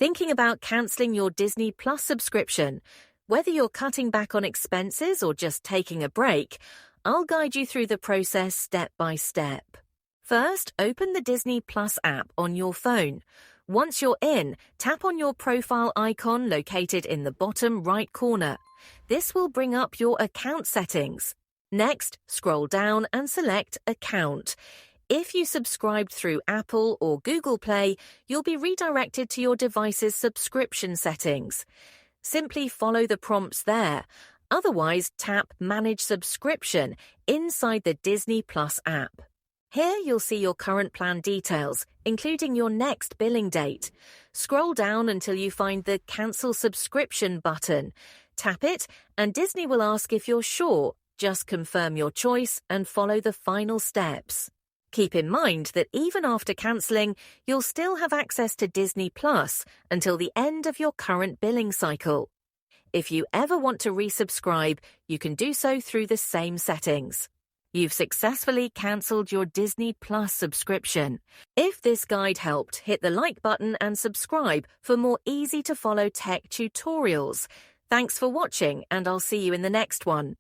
Thinking about cancelling your Disney Plus subscription? Whether you're cutting back on expenses or just taking a break, I'll guide you through the process step by step. First, open the Disney Plus app on your phone. Once you're in, tap on your profile icon located in the bottom right corner. This will bring up your account settings. Next, scroll down and select Account. If you subscribed through Apple or Google Play, you'll be redirected to your device's subscription settings. Simply follow the prompts there. Otherwise, tap Manage Subscription inside the Disney Plus app. Here you'll see your current plan details, including your next billing date. Scroll down until you find the Cancel Subscription button. Tap it, and Disney will ask if you're sure. Just confirm your choice and follow the final steps. Keep in mind that even after cancelling, you'll still have access to Disney Plus until the end of your current billing cycle. If you ever want to resubscribe, you can do so through the same settings. You've successfully cancelled your Disney Plus subscription. If this guide helped, hit the like button and subscribe for more easy-to-follow tech tutorials. Thanks for watching, and I'll see you in the next one.